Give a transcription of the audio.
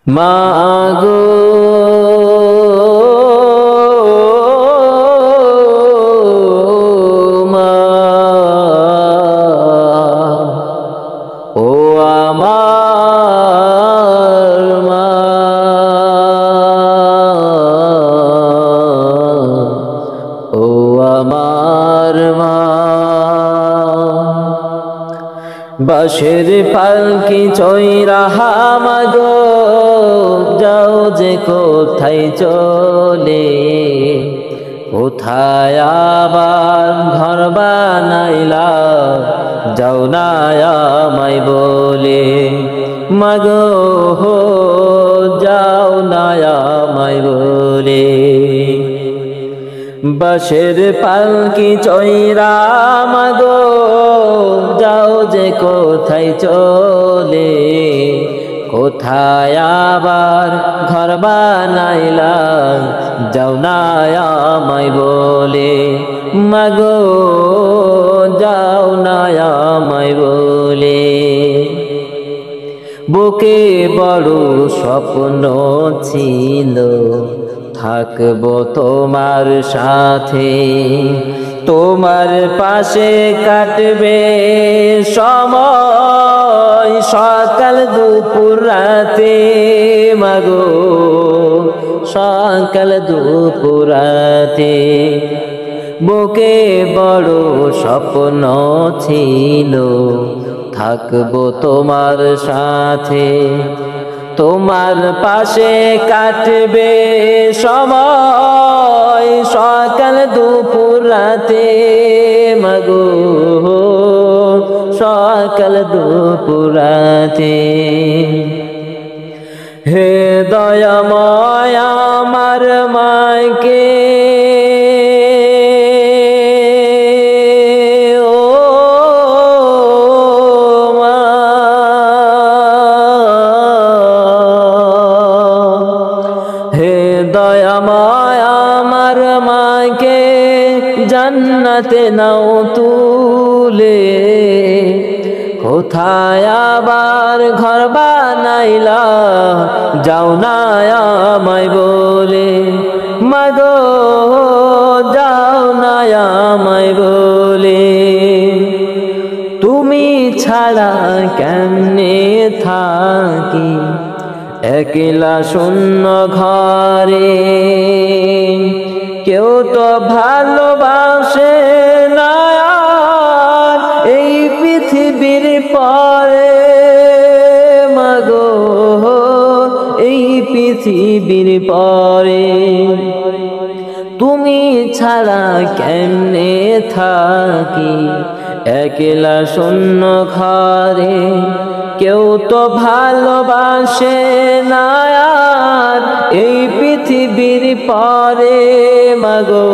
মাগো মা, ও আমার মা, ও আমার মা। বাঁশের পালকি চইরা মাগো যাও যে কোথায় চলে, কোথায় আবার ঘর বানাইলা যাও না আমায় বলে। মাগো যাও না আমায় বলে। বাঁশের পালকি চইরা মাগো যাও যে কোথায় চলে, কোথায় আবার ঘর বানাইলা যাও না আমায় বলে। মাগো যাও না আমায় বলে। বুকে বড় স্বপ্ন ছিল থাকবো তোমার সাথে, তোমার পাশে কাটবে সময় সকাল দুপুর রাতে। মাগো সকাল দুপুর রাতে। বুকে বড় স্বপ্ন ছিল থাকবো তোমার সাথে, তোমার পাশে কাটবে সময় সকাল দুপুর রাতে। মাগো সকাল দুপুর রাতে। হে দয়াময় আমার মাকে, দয়াময় আমার মাকে জান্নাতে নাও তুলে, কোথায় আবার ঘর বানাইলা যাও না আমায় বলে। মাগো যাও না আমায় বলে। তুমি ছাড়া কেমনে থাকি একলা শূন্য ঘরে, কেউ তো ভালোবাসে না এই পৃথিবীর পরে। মাগো এই পৃথিবীর পরে। তুমি ছাড়া কেমনে থাকি একলা শূন্য ঘরে, কেউ তো ভালোবাসে না এই পৃথিবীর পরে। মাগো